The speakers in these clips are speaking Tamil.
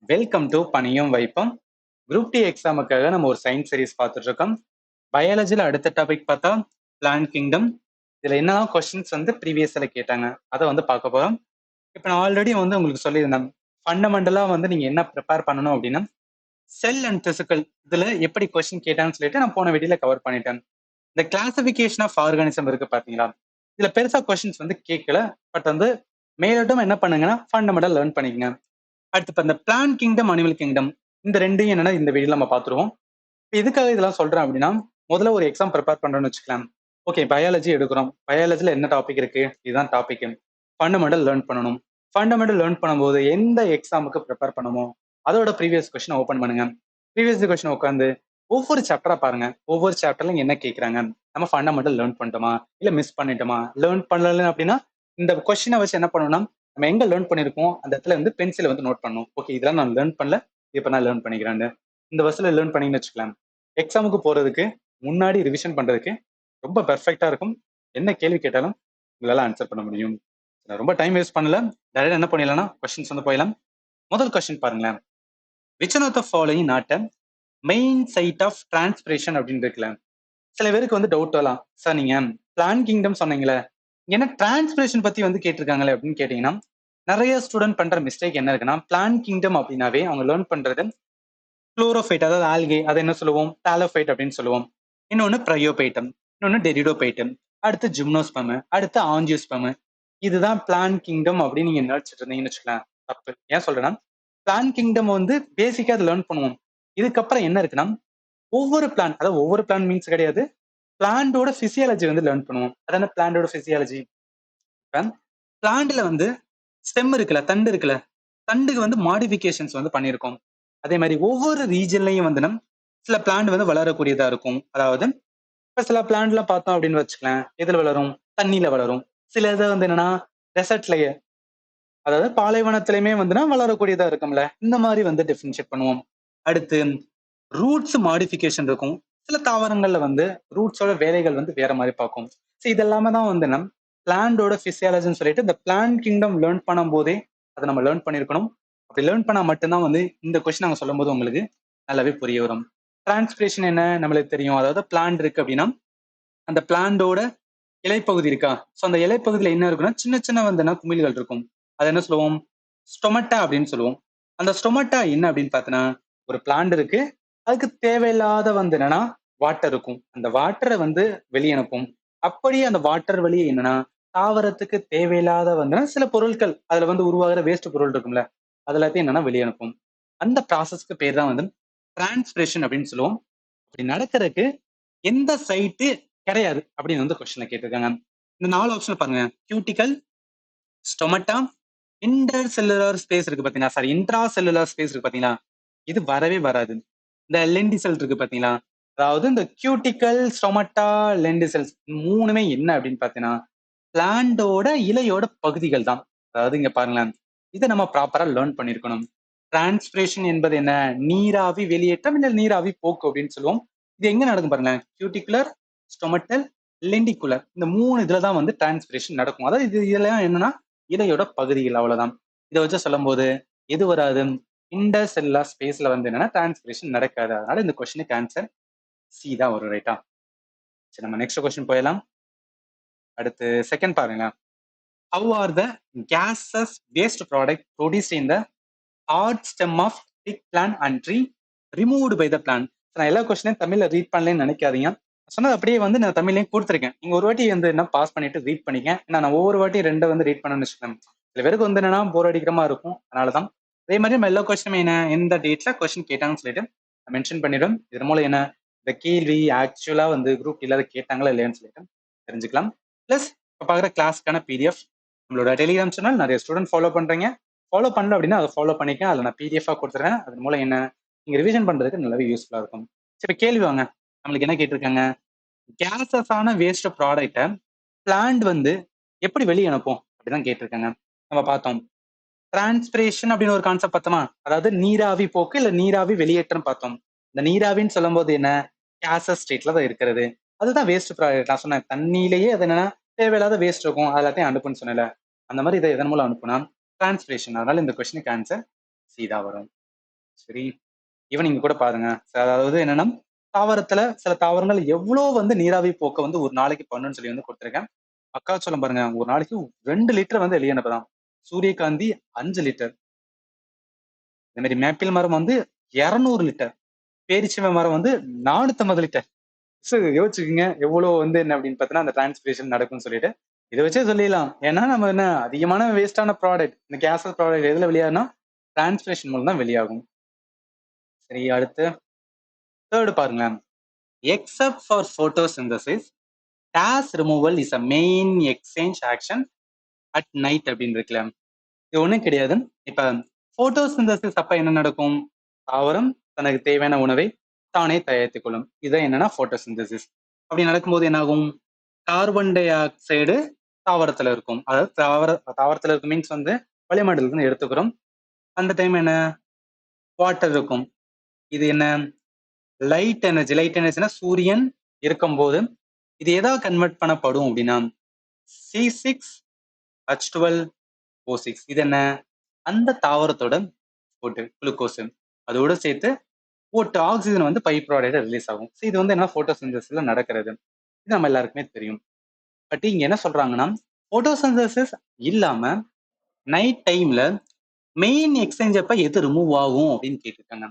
வெல்கம் டு பணியும் வைப்பம். குரூப் டி எக்ஸாமுக்காக நம்ம ஒரு சயின்ஸ் சீரிஸ் பார்த்துட்டு இருக்கோம். பயாலஜில அடுத்த டாபிக் பார்த்தா பிளான்ட் கிங்டம். இதுல என்னெல்லாம் கொஸ்டின்ஸ் வந்து ப்ரீவியஸ்ல கேட்டாங்க அதை வந்து பார்க்க போறோம். இப்போ நான் ஆல்ரெடி வந்து உங்களுக்கு சொல்லியிருந்தேன், ஃபண்டமெண்டலா வந்து நீங்க என்ன ப்ரிப்பேர் பண்ணணும் அப்படின்னா செல் அண்ட் பிசிக்கல் இதுல எப்படி கொஸ்டின் கேட்டாங்கன்னு சொல்லிட்டு நான் போன வீடியோல கவர் பண்ணிட்டேன். இந்த கிளாசிபிகேஷன் ஆஃப் ஆர்கானிசம் இருக்கு பாத்தீங்களா, இதுல பெருசா கொஸ்டின்ஸ் வந்து கேட்கல. பட் வந்து மேலோட்டம் என்ன பண்ணுங்கன்னா ஃபண்டமெண்டல் லேர்ன் பண்ணிக்கங்க. அடுத்து இப்ப இந்த பிளான்ட் கிங்டம் அனிமல் கிங்டம் இந்த ரெண்டையும் என்னன்னா இந்த வீடியோல நம்ம பார்த்துருவோம். எதுக்காக இதெல்லாம் சொல்றேன் அப்படின்னா, முதல்ல ஒரு எக்ஸாம் ப்ரிப்பேர் பண்றோம்னு வச்சுக்கலாம். ஓகே, பயாலஜி எடுக்கிறோம், பயாலஜில என்ன டாபிக் இருக்கு, இதுதான் டாபிக். ஃபண்டமெண்டல் லேர்ன் பண்ணணும். ஃபண்டமெண்டல் லேர்ன் பண்ணும்போது எந்த எக்ஸாமுக்கு ப்ரிப்பேர் பண்ணணுமோ அதோட ப்ரீவியஸ் கொஸ்டின் ஓப்பன் பண்ணுங்க. ப்ரீவியஸ் கொஸ்டின் உட்காந்து ஒவ்வொரு சாப்டரா பாருங்க. ஒவ்வொரு சாப்டர்ல என்ன கேட்கறாங்க, நம்ம ஃபண்டமெண்டல் லேர்ன் பண்ணிட்டோமா இல்ல மிஸ் பண்ணிட்டோமா. லேர்ன் பண்ணல அப்படின்னா இந்த கொஸ்டினை வச்சு என்ன பண்ணணும்னா, நம்ம எங்க லேர்ன் பண்ணிருக்கோம் அந்த இடத்துல வந்து பென்சிலை வந்து நோட் பண்ணணும். ஓகே, இதெல்லாம் நான் லேர்ன் பண்ணல, இப்ப நான் லேர்ன் பண்ணிக்கிறேன். இந்த வருஷத்துல லேர்ன் பண்ணீங்கன்னு வச்சுக்கலாம், எக்ஸாமுக்கு போறதுக்கு முன்னாடி ரிவிஷன் பண்றதுக்கு ரொம்ப பெர்ஃபெக்டா இருக்கும். என்ன கேள்வி கேட்டாலும் உங்களால ஆன்சர் பண்ண முடியும். நான் ரொம்ப டைம் வேஸ்ட் பண்ணல, டைரக்டா என்ன பண்ணிடலாம்னா கொஸ்டின்ஸ் வந்து போயிடலாம். முதல் கொஸ்டின் பாருங்களேன். Which one of the following not a main site of transpiration அப்படின்னு இருக்குல்ல. சில பேருக்கு வந்து டவுட் வரலாம், சார் நீங்க பிளான் கிங்டம் சொன்னீங்களே, ஏன்னா டிரான்ஸ்பிரேஷன் பத்தி வந்து கேட்டிருக்காங்களே அப்படின்னு கேட்டீங்கன்னா, நிறைய ஸ்டூடெண்ட் பண்ற மிஸ்டேக் என்ன இருக்குன்னா, பிளான் கிங்டம் அப்படின்னாவே அவங்க லேர்ன் பண்றது குளோரோஃபைட், அதாவது ஆல்கே, அதை என்ன சொல்லுவோம், டாலோஃபைட் அப்படின்னு சொல்லுவோம். இன்னொன்னு ப்ரையோபைட்டம், இன்னொன்னு டெரிடோபைட்டம், அடுத்து ஜிம்னோஸ்பம், அடுத்து ஆஞ்சியோஸ்பம். இதுதான் பிளான் கிங்டம் அப்படின்னு நீங்க நினைச்சிட்டு இருந்தீங்கன்னு வச்சுக்கலாம், தப்பு. ஏன் சொல்றேன்னா, பிளான் கிங்டம் வந்து பேசிக்கா அதை லேர்ன் பண்ணுவோம். இதுக்கப்புறம் என்ன இருக்குன்னா, ஒவ்வொரு பிளான், அதாவது ஒவ்வொரு பிளான் மீன்ஸ் கிடையாது, பிளான்டோட பிசியாலஜி வந்து லேர்ன் பண்ணுவோம். அதான பிளான்டோட பிசியாலஜி. பிளான்ட்ல வந்து ஸ்டெம் இருக்குல்ல, தண்டு இருக்குல்ல, தண்டுக்கு வந்து மாடிஃபிகேஷன்ஸ் வந்து பண்ணியிருக்கோம். அதே மாதிரி ஒவ்வொரு ரீஜன்லையும் வந்து சில பிளான்ட் வந்து வளரக்கூடியதா இருக்கும். அதாவது இப்ப சில பிளான்ட் எல்லாம் பார்த்தோம் அப்படின்னு வச்சுக்கலாம், எதுல வளரும், தண்ணியில வளரும். சில இதை வந்து என்னன்னா டெசர்ட்லயே, அதாவது பாலைவனத்திலயுமே வந்துன்னா வளரக்கூடியதா இருக்கும்ல. இந்த மாதிரி வந்து டிஃபரன்ஷியேட் பண்ணுவோம். அடுத்து ரூட்ஸ் மாடிஃபிகேஷன் இருக்கும். சில தாவரங்கள்ல வந்து ரூட்ஸோட வேலைகள் வந்து வேற மாதிரி பார்க்கும். ஸோ இதெல்லாமே தான் வந்து நம்ம பிளான்டோட பிசியாலஜின்னு சொல்லிட்டு இந்த பிளான் கிங்டம் லேர்ன் பண்ணும் போதே அதை நம்ம லேர்ன் பண்ணியிருக்கணும். அப்படி லேர்ன் பண்ணா மட்டும்தான் வந்து இந்த கொஸ்டின் நாங்கள் சொல்லும் போது உங்களுக்கு நல்லாவே புரிய வரும். டிரான்ஸ்பிரேஷன் என்ன நம்மளுக்கு தெரியும். அதாவது பிளான்ட் இருக்கு அப்படின்னா அந்த பிளான்டோட இலைப்பகுதி இருக்கா, ஸோ அந்த இலைப்பகுதியில என்ன இருக்குன்னா சின்ன சின்ன வந்து குமிழ்கள் இருக்கும். அதை என்ன சொல்லுவோம், ஸ்டொமட்டா அப்படின்னு சொல்லுவோம். அந்த ஸ்டொமட்டா என்ன அப்படின்னு பார்த்தோன்னா, ஒரு பிளான்ட் இருக்கு, அதுக்கு தேவையில்லாத வந்து என்னன்னா வாட்டர் இருக்கும். அந்த வாட்டரை வந்து வெளியே அனுப்பும். அப்படியே அந்த வாட்டர் வழியே என்னன்னா தாவரத்துக்கு தேவையில்லாத வந்து சில பொருட்கள் அதுல வந்து உருவாகிற வேஸ்ட் பொருள் இருக்கும்ல, அது எல்லாத்தையும் என்னன்னா வெளியே அனுப்பும். அந்த ப்ராசஸ்க்கு பேர் தான் வந்து டிரான்ஸ்பிரேஷன் அப்படின்னு சொல்லுவோம். அப்படி நடக்கிறதுக்கு எந்த சைட்டு கிடையாது அப்படின்னு வந்து கொஸ்டின்ல கேட்டிருக்காங்க. இந்த 4 ஆப்ஷன் பாருங்க. கியூட்டிக்கல், ஸ்டொமட்டா, இன்டர் செல்லுலார் ஸ்பேஸ் இருக்கு பாத்தீங்களா, சாரி இன்ட்ரா செல்லுலார் ஸ்பேஸ் இருக்கு பாத்தீங்களா, இது வரவே வராது. இந்த லெண்டிசெல் இருக்கு பாத்தீங்களா, அதாவது இந்த கியூட்டிக்கல், ஸ்டொமட்டா, லெண்டிசெல்ஸ் மூணுமே என்ன அப்படின்னு பாத்தீங்கன்னா பிளான்டோட இலையோட பகுதிகள் தான். அதாவது இங்க பாருங்களேன், இதை நம்ம ப்ராப்பரா லேர்ன் பண்ணிருக்கணும். டிரான்ஸ்பிரேஷன் என்பது என்ன, நீராவி வெளியேற்றம் இல்ல நீராவி போக்கு அப்படின்னு சொல்லுவோம். இது எங்க நடக்கும் பாருங்களேன், கியூட்டிகுலர், ஸ்டொமட்டல், லெண்டிகுலர், இந்த 3 இதுலதான் வந்து டிரான்ஸ்பிரேஷன் நடக்கும். அதாவது இது இதெல்லாம் என்னன்னா இலையோட பகுதிகள், அவ்வளவுதான். இதை வச்சு சொல்லும் போது எது வராது, இன்டர் செல்லுலார் ஸ்பேஸ்ல வந்து என்னன்னா டிரான்ஸ்பிரேஷன் நடக்காது. அதனால இந்த கொஸ்டினுக்கு ஆன்சர் சி தான் வரும். ரைட்டா? சரி, நம்ம நெக்ஸ்ட் கொஸ்டின் போயிடலாம். அடுத்து செகண்ட் பாருங்க. How are the gases waste product produced in the hard stem of thick plant and tree removed by the plant? நான் எல்லா கொஸ்டினையும் தமிழ்ல ரீட் பண்ணலன்னு நினைக்காதீங்க. சொன்னது அப்படியே வந்து நான் தமிழ்லையும் கொடுத்துருக்கேன். நீங்க ஒரு வாட்டி வந்து என்ன பாஸ் பண்ணிட்டு ரீட் பண்ணிக்க. ஏன்னா நான் ஒவ்வொரு வாட்டி 2 வந்து ரீட் பண்ணணும்னு வச்சுக்கேன். சில பேருக்கு வந்து என்னன்னா போர் அடிக்கிற மாதிரி இருக்கும், அதனாலதான். அதே மாதிரி நம்ம எல்லா கொஸ்டினுமே என்ன எந்த டேட்ல கொஸ்டின் கேட்டாங்கன்னு சொல்லிட்டு மென்ஷன் பண்ணிடும். இதன் மூலம் என்ன இந்த கேள்வி ஆக்சுவலா வந்து குரூப் இல்லாத கேட்டாங்களா இல்லையான்னு சொல்லிட்டு தெரிஞ்சுக்கலாம். பிளஸ் இப்போ பார்க்குற கிளாஸ்க்கான பிடிஎஃப் நம்மளோட டெலிகிராம் சேனல் நிறைய ஸ்டூடெண்ட் ஃபாலோ பண்றீங்க. ஃபாலோ பண்ணல அப்படின்னா அதை ஃபாலோ பண்ணிக்க. அதில் நான் பிடிஎஃபாக கொடுத்துறேன். அதன் மூலம் என்ன நீங்க ரிவிஷன் பண்றதுக்கு நல்லாவே யூஸ்ஃபுல்லா இருக்கும். சரி, கேள்வி வாங்க. நம்மளுக்கு என்ன கேட்டிருக்காங்க, கேசஸான வேஸ்ட் ப்ராடக்டை பிளான்ட் வந்து எப்படி வெளியே அனுப்பும் அப்படிதான் கேட்டிருக்காங்க. நம்ம பார்த்தோம் டிரான்ஸ்பிரேஷன் அப்படின்னு ஒரு கான்செப்ட் பார்த்தோமா, அதாவது நீராவி போக்கு இல்ல நீராவி வெளியேற்றம் பார்த்தோம். இந்த நீராவின்னு சொல்லும் போது என்ன கேசஸ் ஸ்டேட்ல தான் இருக்கிறது. அதுதான் வேஸ்ட் ப்ராடக்ட். நான் சொன்னேன் தண்ணியிலேயே அது என்னன்னா தேவையில்லாத வேஸ்ட் இருக்கும், அது எல்லாத்தையும் அனுப்புன்னு சொன்னல. அந்த மாதிரி இதை எதன் மூலம் அனுப்புனா டிரான்ஸ்பிரேஷன். அதனால இந்த கொஸ்டினுக்கு ஆன்சர் சி தான் வரும். சரி, ஈவனிங் கூட பாருங்க. அதாவது என்னன்னா, தாவரத்துல சில தாவரங்கள் எவ்வளோ வந்து நீராவி போக்க வந்து ஒரு நாளைக்கு பண்ணும்னு சொல்லி வந்து குடுத்துருக்கேன். மக்காச்சோளம் பாருங்க, ஒரு நாளைக்கு 2 லிட்டர் வந்து வெளிய அனுப்புதாம். சூரியகாந்தி 5 லிட்டர். இந்த மாரி மேப்பிள் மரம் வந்து 200 லிட்டர். பேரிச்சம் மரம் வந்து 450 லிட்டர். யோசிச்சுக்கங்க எவ்வளோ வந்து என்ன அப்படின்னு பார்த்தீங்கன்னா, அந்த டிரான்ஸ்பிரேஷன் நடக்கும்னு சொல்லிட்டு. இத வச்சே சொல்லிடலாம். ஏன்னா நம்ம என்ன அதிகமான வேஸ்டான ப்ராடக்ட், இந்த கேஸஸ் ப்ராடக்ட் எதுல வெளியாகும்னா, டிரான்ஸ்பிரேஷன் மூலம் தான் வெளியாகும். சரி, அடுத்து 3 பாருங்களேன். Except for photosynthesis, gas removal is a main exchange action at night அப்படின்னு இருக்குல்ல. இது ஒண்ணும் கிடையாது. இப்ப போட்டோசிந்தசிஸ் அப்ப என்ன நடக்கும்? தாவரம் தனக்கு தேவையான உணவை தானே தயாரித்துக் கொள்ளும். இதான் என்னன்னா போட்டோசிந்தசிஸ். அப்படி நடக்கும்போது என்ன ஆகும்? கார்பன் டை ஆக்சைடு தாவரத்துல இருக்கும். அதாவது தாவரத்துல இருக்கும் மீன்ஸ் வந்து வளிமண்டலத்துல இருந்து எடுத்துக்கிறோம். அந்த டைம் என்ன? வாட்டர் இருக்கும். இது என்ன? Light energy. லைட் எனர்ஜினா சூரியன் இருக்கும்போது இது எதா கன்வெர்ட் பண்ணப்படும் அப்படின்னா C6H12O6. இது என்ன? அந்த தாவரத்தோட குளுக்கோஸ். அதோட சேர்த்து ஆக்சிஜன் வந்து பை ப்ராடக்டா ரிலீஸ் ஆகும். இது வந்து என்ன போட்டோசிந்தசிஸ்ல நடக்கிறது. இது நம்ம எல்லாருக்குமே தெரியும். பட் இங்க என்ன சொல்றாங்கன்னா, போட்டோசிந்தசிஸ் இல்லாம நைட் டைம்ல மெயின் எக்ஸ்சேஞ்ச் அப்ப எது ரிமூவ் ஆகும் அப்படின்னு கேட்டிருக்காங்க.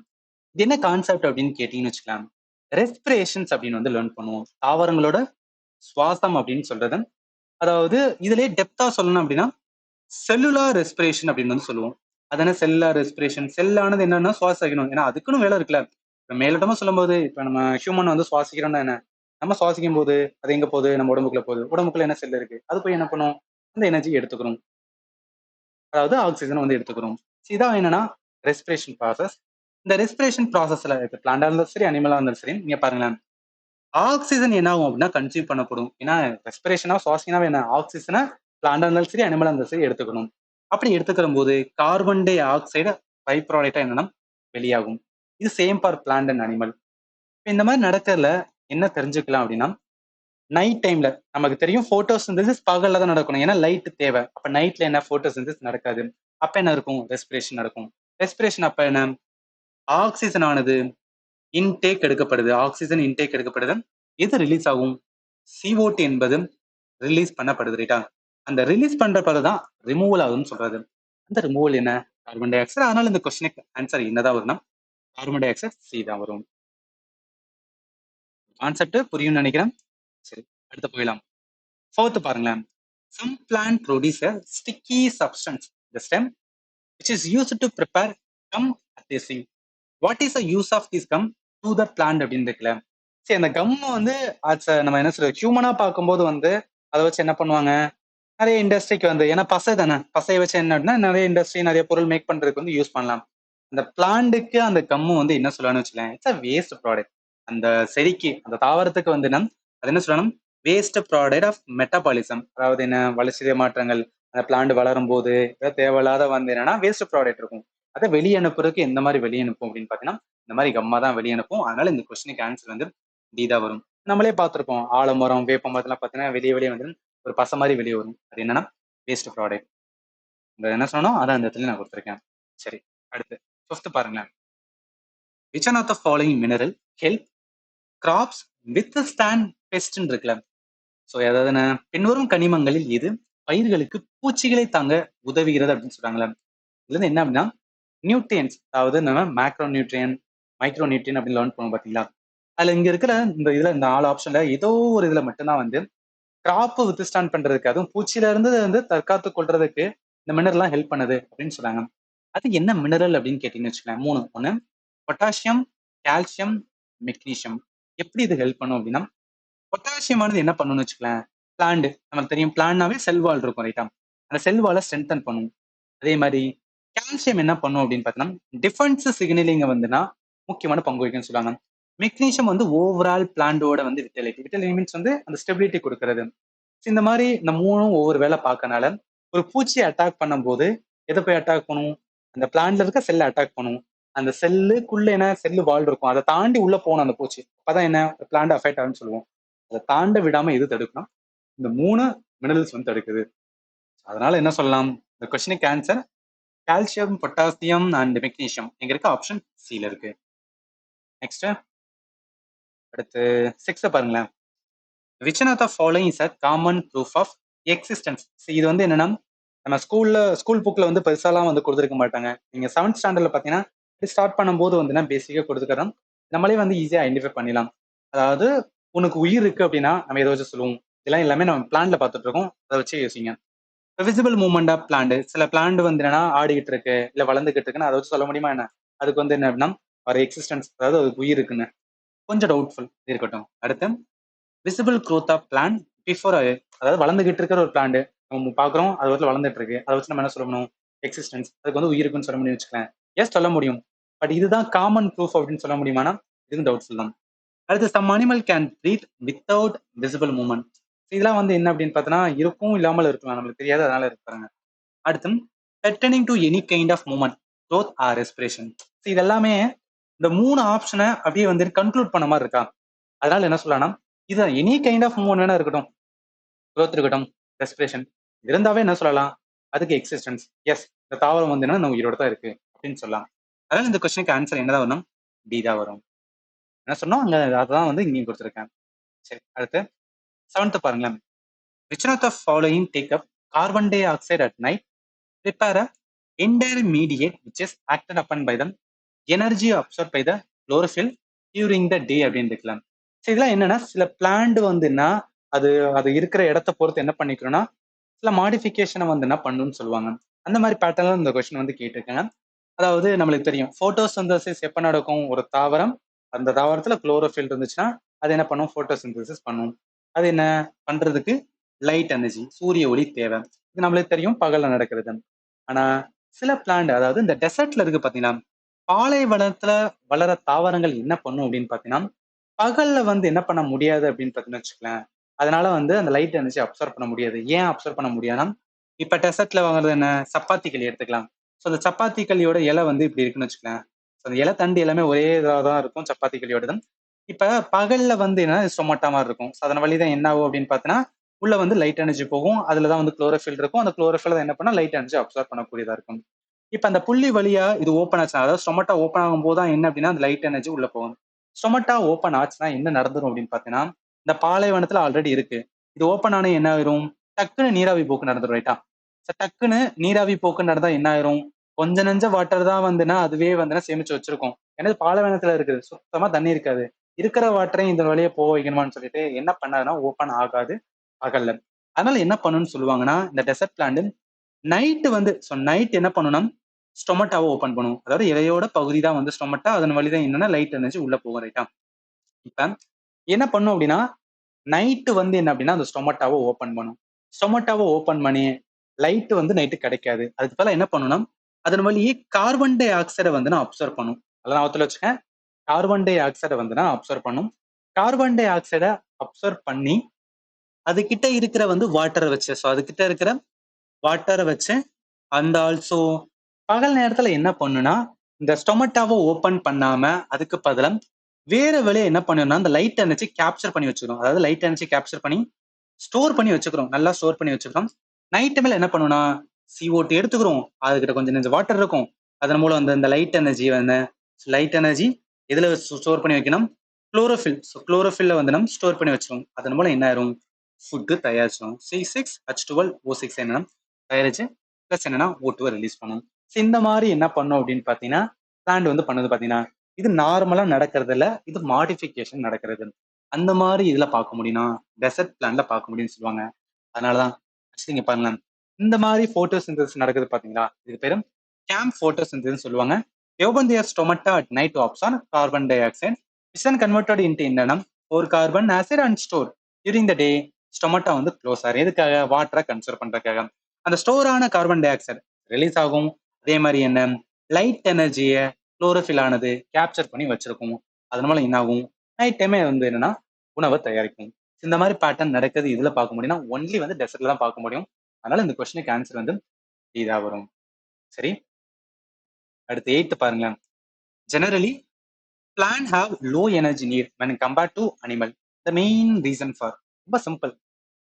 இது என்ன கான்செப்ட் அப்படின்னு கேட்டீங்கன்னு வச்சுக்கலாம். ரெஸ்பிரேஷன்ஸ் அப்படின்னு வந்து லேர்ன் பண்ணுவோம். தாவரங்களோட சுவாசம் அப்படின்னு சொல்றது. அதாவது இதுலயே டெப்தா சொல்லணும் அப்படின்னா செல்லுலார் ரெஸ்பிரேஷன் அப்படின்னு வந்து சொல்லுவோம். அதான செல்லுலார் ரெஸ்பிரேஷன். செல்லானது என்னன்னா சுவாசிக்கணும். ஏன்னா அதுக்குன்னு வேலை இருக்குல்ல. இப்ப மேலோட்டமா சொல்லும்போது இப்ப நம்ம ஹியூமன் வந்து சுவாசிக்கிறோம்னா என்ன? நம்ம சுவாசிக்கும் போது அது எங்க போகுது? நம்ம உடம்புக்குள்ள போகுது. உடம்புக்குள்ள என்ன செல் இருக்கு? அது போய் என்ன பண்ணும்? அந்த எனர்ஜி எடுத்துக்கிறோம். அதாவது ஆக்சிஜன் வந்து எடுத்துக்கிறோம். இதான் என்னன்னா ரெஸ்பிரேஷன் ப்ராசஸ். இந்த ரெஸ்பிரேஷன் ப்ராசஸ்ல பிளான்டா இருந்தாலும் சரி, அனிமலா இருந்தாலும் சரி, நீங்க பாருங்களேன். ஆக்சிஜன் என்ன ஆகும் அப்படின்னா கன்சியூம் பண்ணப்படும். ஏன்னா ரெஸ்பிரேஷனா சுவாசிக்கனாவே என்ன? ஆக்சிஜனை பிளான்டா இருந்தாலும் சரி, அனிமலா இருந்தாலும் சரி எடுத்துக்கணும். அப்படி எடுத்துக்கிற போது கார்பன் டை ஆக்சைடு பை ப்ராடக்டா என்னன்னா வெளியாகும். இது same for plant and animal. இந்த மாதிரி நடக்கறதுல என்ன தெரிஞ்சுக்கலாம் அப்படின்னா, நைட் டைம்ல நமக்கு தெரியும் போட்டோசிந்தசிஸ் பகல்ல தான் நடக்கணும். ஏன்னா லைட் தேவை. அப்ப நைட்ல என்ன போட்டோசிந்தசிஸ் நடக்காது. அப்ப என்ன இருக்கும்? ரெஸ்பிரேஷன் நடக்கும். ரெஸ்பிரேஷன் அப்ப என்ன? ஆக்சிஜன் ஆனது இன்டேக் எடுக்கப்படுது. ஆக்சிஜன் இன்டேக் எடுக்கப்படுது. எது ரிலீஸ் ஆகும்? CO2 என்பது ரிலீஸ் பண்ணப்படுது ரைட்டா? அந்த ரிலீஸ் பண்ற பிறகு தான் ரிமூவல் ஆகுதுன்னு சொல்றது. அந்த ரிமூவல் என்ன? Carbon di oxide. அதனால இந்த கொஸ்டினுக்கு ஆன்சர் என்னதான் வரும்னா கார்பன் டை ஆக்சைடு சி தான் வரும். கான்செப்ட் புரியும்னு நினைக்கிறேன். சரி, அடுத்து போயிடலாம். 4th பாருங்களேன். Some plant produce a sticky substance, the stem, which is used to prepare gum adhesive. What is the use of this gum to the plant அப்படின்னு இருக்குல்ல. சரி, அந்த கம் வந்து நம்ம என்ன சொல்றது ஹியூமனா பார்க்கும்போது வந்து அதை வச்சு என்ன பண்ணுவாங்க? நிறைய இண்டஸ்ட்ரிக்கு வந்து ஏன்னா பசை தானே, பசையை வச்சு என்ன அப்படின்னா நிறைய இண்டஸ்ட்ரி நிறைய பொருள் மேக் பண்றதுக்கு வந்து யூஸ் பண்ணலாம். அந்த பிளான்ட்டுக்கு அந்த கம்மு வந்து என்ன சொல்லலாம்னு வச்சுக்கலாம், இட்ஸ் அ வேஸ்ட் ப்ராடக்ட். அந்த செடிக்கு அந்த தாவரத்துக்கு வந்து என்ன அது என்ன சொல்லணும்? Waste product of metabolism. அதாவது என்ன வளர்ச்சிதை மாற்றங்கள் அந்த பிளான்ட் வளரும் போது தேவையில்லாத வந்து என்னன்னா வேஸ்ட் ப்ராடக்ட் இருக்கும். அதை வெளியே அனுப்புறதுக்கு எந்த மாதிரி வெளியே அனுப்பும் அப்படின்னு பாத்தீங்கன்னா இந்த மாதிரி கம்மா தான் வெளியே அனுப்பும். அதனால இந்த கொஸ்டினுக்கு ஆன்சர் வந்து டி தான் வரும். நம்மளே பார்த்திருப்போம் ஆலமரம் வேப்ப மரத்தெல்லாம் பார்த்தீங்கன்னா வெளியே வெளியே வந்து ஒரு பசை மாதிரி வெளியே வரும். அது என்னன்னா வேஸ்ட் ப்ராடக்ட். இந்த என்ன சொன்னோம் அதான் அந்த இடத்துல நான் கொடுத்துருக்கேன். சரி, அடுத்து 5th பாருங்களேன். Which one of the following mineral help crops withstand பெஸ்ட்ன்னு இருக்குல்ல. ஸோ அதாவது என்ன பின்வரும் கனிமங்களில் இது பயிர்களுக்கு பூச்சிகளை தாங்க உதவுகிறது அப்படின்னு சொல்றாங்களே. இதுல இருந்து என்ன அப்படின்னா நியூட்ரியன்ஸ், அதாவது நம்ம மேக்ரோ நியூட்ரியன் மைக்ரோ நியூட்ரியன் அப்படின்னு லேர்ன் பண்ணுவோம் பாத்தீங்களா. அதுல இங்க இருக்கிற இந்த இதுல இந்த 4 ஆப்ஷன்ல ஏதோ ஒரு இதுல மட்டும்தான் வந்து கிராப் வித்ஸ்டாண்ட் பண்றதுக்கு, அதுவும் பூச்சியில இருந்து வந்து தற்காத்து கொள்றதுக்கு இந்த மினரல்லாம் ஹெல்ப் பண்ணுது அப்படின்னு சொல்றாங்க. அது என்ன மினரல் அப்படின்னு கேட்டீங்கன்னு வச்சுக்கோங்க. 3 ஒண்ணு பொட்டாசியம், கால்சியம், மெக்னீசியம். எப்படி இது ஹெல்ப் பண்ணும் அப்படின்னா பொட்டாசியம் ஆனது என்ன பண்ணும்னு வச்சுக்கலாம். பிளான்ட் நமக்கு தெரியும் பிளான்னாவே செல் வால் இருக்கும் ரைட்டா. அந்த செல் வாலை ஸ்ட்ரென்தன் பண்ணும். அதே மாதிரி கால்சியம் என்ன பண்ணும் அப்படின்னு பார்த்தீங்கன்னா டிஃபென்ஸ் சிக்னலிங்க வந்துன்னா முக்கியமான பங்கு வகிக்கும்னு சொல்லுவாங்க. மெக்னீசியம் வந்து ஓவரால் பிளான்டோட வந்து விட்டலிட்டி. விட்டலிட்டி மீன்ஸ் வந்து அந்த ஸ்டெபிலிட்டி கொடுக்கறது. இந்த மாதிரி இந்த 3ம் ஒவ்வொரு வேலை பார்க்கனால ஒரு பூச்சியை அட்டாக் பண்ணும்போது எதை போய் அட்டாக் பண்ணும்? அந்த பிளான்ட்ல இருக்க செல்லை அட்டாக் பண்ணும். அந்த செல்லுக்குள்ள என்ன செல்லு வால் இருக்கும். அதை தாண்டி உள்ள போகணும் அந்த பூச்சி. அப்பதான் என்ன பிளான்ட் அஃபெக்ட் ஆகும்னு சொல்லுவோம். அதை தாண்ட விடாம எது தடுக்கணும்? இந்த 3 மினரல்ஸ் வந்து தடுக்குது. அதனால என்ன சொல்லலாம்? இந்த கொஸ்டினுக்கு answer calcium, potassium and magnesium எங்க இருக்கு? ஆப்ஷன் சில இருக்கு. நெக்ஸ்ட் அடுத்து 6 பாருங்களேன். Which one of the following is a common proof of existence. இது வந்து என்னன்னா நம்ம ஸ்கூல் புக்ல வந்து பெருசாலாம் வந்து கொடுத்துருக்க மாட்டாங்க. நீங்க 7th ஸ்டாண்டர்ட்ல பாத்தீங்கன்னா ஸ்டார்ட் பண்ணும்போது வந்து பேசிக்கா கொடுத்துக்கிறோம். நம்மளே வந்து ஈஸியா ஐடென்டிஃபை பண்ணிடலாம். அதாவது உனக்கு உயிர் இருக்கு அப்படின்னா நம்ம எதை வச்சு சொல்லுவோம்? இதெல்லாம் எல்லாமே நம்ம பிளான்ல பார்த்துட்டு இருக்கோம். அதை வச்சு யோசிங்க. Visible movement of plant. சில பிளான்ட் வந்து என்னன்னா ஆடிக்கிட்டு இருக்கு இல்ல வளர்ந்துகிட்டு இருக்குன்னு அதை வச்சு சொல்ல முடியுமா என்ன? அதுக்கு வந்து என்ன அப்படின்னா ஒரு எக்ஸிஸ்டன்ஸ், அதாவது அதுக்கு உயிர் இருக்குன்னு கொஞ்சம் டவுட்ஃபுல் இருக்கட்டும். அடுத்து visible growth of plant before, அதாவது வளர்ந்துகிட்டு இருக்கிற ஒரு பிளான்ட் நம்ம பாக்குறோம், அது வந்து வளர்ந்துட்டு இருக்கு, அதை வச்சு நம்ம என்ன சொல்லணும்? எக்ஸிஸ்டன்ஸ். அதுக்கு வந்து உயிர் இருக்குன்னு சொல்ல முடியும் வச்சுக்கலாம். எஸ் சொல்ல முடியும். பட் இதுதான் காமன் ப்ரூஃப் அப்படின்னு சொல்ல முடியுமானா இதுவும் டவுட்ஃபுல் தான். அடுத்து some animal can breathe without visible movement. இதெல்லாம் வந்து என்ன அப்படின்னு பார்த்தோன்னா இருக்கும் இல்லாமல் இருக்கலாம், நம்மளுக்கு தெரியாது, அதனால இருப்பாங்க. அடுத்து pertaining to any kind of movement, growth or respiration. இதெல்லாமே இந்த 3 ஆப்ஷனை அப்படியே வந்து கன்க்ளூட் பண்ண மாதிரி இருக்கா. அதனால என்ன சொல்லலாம், இது எனி கைண்ட் ஆஃப் மூவ்மெண்ட் வேணா இருக்கட்டும், growth இருக்கட்டும், ரெஸ்பிரேஷன் இருந்தாவே என்ன சொல்லலாம், அதுக்கு எக்ஸிஸ்டன்ஸ். எஸ், இந்த தாவரம் வந்து என்ன உயிரோட தான் இருக்கு அப்படின்னு சொல்லலாம். அதனால இந்த கொஸ்டினுக்கு ஆன்சர் என்னதான் வரும்? டி தான் வரும். என்ன சொன்னோம் அங்க அதான் வந்து இங்கேயும் கொடுத்துருக்கேன். சரி, அடுத்து 7th பாருங்களேன். which one of the following take up carbon dioxide at night, prepare a intermediate which is acted upon by the energy absorbed by the chlorophyll during the day அப்படின்னு இருக்கலாம். இதெல்லாம் என்னன்னா சில பிளான்ட் வந்துன்னா அது அது இருக்கிற இடத்த பொறுத்து என்ன பண்ணிக்கிறோம்னா சில மாடிஃபிகேஷனை வந்து என்ன பண்ணுன்னு சொல்லுவாங்க. அந்த மாதிரி பேட்டர்ல இந்த கொஸ்டின் வந்து கேட்டிருக்காங்க. அதாவது நம்மளுக்கு தெரியும் போட்டோசிந்தசிஸ் எப்ப நடக்கும்? ஒரு தாவரம், அந்த தாவரத்துல குளோரோஃபில் இருந்துச்சுன்னா அது என்ன பண்ணும்? போட்டோசிந்தசிஸ் பண்ணும். அது என்ன பண்றதுக்கு? லைட் எனர்ஜி, சூரிய ஒளி தேவை. இது நம்மளுக்கு தெரியும் பகல்ல நடக்கிறது. ஆனா சில பிளான்ட், அதாவது இந்த டெசர்ட்ல இருக்கு பாத்தீங்கன்னா, பாலைவனத்துல வளர தாவரங்கள் என்ன பண்ணும் அப்படின்னு பாத்தீங்கன்னா பகல்ல வந்து என்ன பண்ண முடியாது அப்படின்னு பாத்தீங்கன்னு வச்சுக்கலேன். அதனால வந்து அந்த லைட் எனர்ஜி அப்சர்வ் பண்ண முடியாது. ஏன் அப்சர்வ் பண்ண முடியாதுன்னா இப்ப டெசர்ட்ல வாங்குறது என்ன? சப்பாத்தி களி எடுத்துக்கலாம். ஸோ அந்த சப்பாத்தி களியோட இலை வந்து இப்படி இருக்குன்னு வச்சுக்கலேன். ஸோ அந்த இலை தண்டு எல்லாமே ஒரே இதாக தான் இருக்கும் சப்பாத்தி களியோட. இப்ப பகல்ல வந்து என்ன சொமட்டா மாதிரி இருக்கும். ஸோ அதன் வழிதான் என்ன ஆகும் அப்படின்னு பார்த்தீங்கன்னா உள்ள வந்து லைட் எனர்ஜி போகும். அதுலதான் வந்து குளோரோஃபில் இருக்கும். அந்த குளோரோஃபில் என்ன பண்ணா லைட் எனர்ஜி அப்சர்வ் பண்ணக்கூடியதா இருக்கும். இப்ப அந்த புள்ளி வழியா இது ஓப்பன் ஆச்சுன்னா, அதாவது ஸ்டொமட்டா ஓப்பன் ஆகும் போது தான் என்ன அப்படின்னா அந்த லைட் எனர்ஜி உள்ள போகும். ஸ்டொமட்டா ஓப்பன் ஆச்சுன்னா என்ன நடந்துரும் அப்படின்னு பார்த்தீங்கன்னா, இந்த பாலைவனத்துல ஆல்ரெடி இருக்கு. இது ஓப்பன் ஆனா என்ன ஆயிரும்? டக்குன்னு நீராவி போக்கு நடந்துரும், ரைட்டா? டக்குன்னு நீராவி போக்கு நடந்தா என்ன ஆயிரும்? கொஞ்ச நெஞ்ச வாட்டர் தான் வந்துன்னா அதுவே வந்துன்னா சேமிச்சு வச்சிருக்கும். ஏன்னா இது பாலைவனத்துல இருக்குது. சுத்தமா தண்ணி இருக்காது. இருக்கிற வாட்டரையும் இந்த வழியா போக வைக்கணுமான்னு சொல்லிட்டு என்ன பண்ணாதுன்னா ஓப்பன் ஆகாது பகல்ல. அதனால என்ன பண்ணுன்னு சொல்லுவாங்கன்னா, இந்த டெசர்ட் பிளான்ட் நைட் வந்து நைட் என்ன பண்ணும்னா ஸ்டொமட்டாவை ஓப்பன் பண்ணும். அதாவது இலையோட பகுதி தான் வந்து ஸ்டொமட்டா, அதன் வழிதான் என்னன்னா லைட் எனர்ஜி உள்ள போகும், ரைட்டா? இப்ப என்ன பண்ணும் அப்படின்னா நைட்டு வந்து என்ன அப்படின்னா அந்த ஸ்டொமட்டாவை ஓப்பன் பண்ணும். ஸ்டொமட்டாவை ஓப்பன் பண்ணி லைட் வந்து நைட்டு கிடைக்காது. அதுக்கு பதிலா என்ன பண்ணும்னா அதன் வழியே கார்பன் டை ஆக்சைடை வந்து நான் அப்சர்வ் பண்ணும். அதெல்லாம் ஞாபகத்துல வச்சுக்கேன். கார்பன் டை ஆக்சைடை வந்து நான் அப்சர்வ் பண்ணும். கார்பன் டை ஆக்சைடை அப்சர்வ் பண்ணி அது கிட்ட இருக்கிற வந்து வாட்டரை வச்சு, ஸோ அது கிட்ட இருக்கிற வாட்டரை வச்சு அந்த ஆல்சோ பகல் நேரத்துல என்ன பண்ணுனா இந்த ஸ்டொமட்டாவை ஓப்பன் பண்ணாம அதுக்கு பதிலா வேற வேலையை என்ன பண்ணணும்னா அந்த லைட் எனர்ஜி கேப்சர் பண்ணி வச்சுக்கிறோம். அதாவது லைட் எனர்ஜி கேப்சர் பண்ணி ஸ்டோர் பண்ணி வச்சுக்கிறோம். நல்லா ஸ்டோர் பண்ணி வச்சுக்கிறோம். நைட் டைம்ல என்ன பண்ணுவோம்னா CO2 எடுத்துக்கிறோம். அதுக்கிட்ட கொஞ்சம் நெஞ்ச வாட்டர் இருக்கும். அதன் மூலம் வந்து இந்த லைட் எனர்ஜி வந்து லைட் எனர்ஜி எதுல ஸ்டோர் பண்ணி வைக்கணும்? குளோரோஃபில். ஸோ குளோரோஃபில்ல வந்து நம்ம ஸ்டோர் பண்ணி வச்சிரும். அதன் மூலம் என்ன ஆயிரும்? ஃபுட்டு தயாரிச்சிடும். C6H12O6 என்னன்னா தயாரிச்சு பிளஸ் என்னன்னா O2 ரிலீஸ் பண்ணும். இந்த மாதிரி என்ன பண்ணும் அப்படின்னு பாத்தீங்கன்னா பிளான்ட் வந்து பண்ணுது பாத்தீங்கன்னா இது நார்மலா நடக்கிறது இல்ல, இது மாடிஃபிகேஷன் நடக்கிறது. அந்த மாதிரி இதுல பார்க்க முடியும்னா டெசர்ட் பிளான்ட்ல பார்க்க முடியும்னு சொல்லுவாங்க. அதனாலதான் நீங்க பாருங்களேன், இந்த மாதிரி போட்டோசிந்தசிஸ் நடக்குது பாத்தீங்களா, இது பேரு கேம்ப் போட்டோசிந்தசிஸ் சொல்லுவாங்க. open their stomata at night to absorb carbon dioxide is then converted into என்னன்னா ஒரு carbon acid and store during the day. ஸ்டொமட்டா வந்து க்ளோஸ் ஆகும். எதுக்காக? வாட்டரை கன்சர்வ் பண்றதுக்காக. அந்த ஸ்டோர் ஆன கார்பன் டை ஆக்சைடு ரிலீஸ் ஆகும். அதே மாதிரி என்ன லைட் எனர்ஜியை குளோரோஃபில் ஆனது கேப்சர் பண்ணி வச்சிருக்கும். அதனால என்ன ஆகும்? நைட் டைமே வந்து என்னன்னா உணவை தயாரிக்கும். இந்த மாதிரி பேட்டர்ன் நடக்குது இதுல பார்க்க முடியும்னா ஒன்லி வந்து டெசர்ட்ல தான் பார்க்க முடியும். அதனால இந்த கொஸ்டினுக்கு ஆன்சர் வந்து இதா வரும். சரி, அடுத்து 8th பாருங்களேன். Generally plant have low energy need when compared to animal. The main reason for ரொம்ப சிம்பிள்.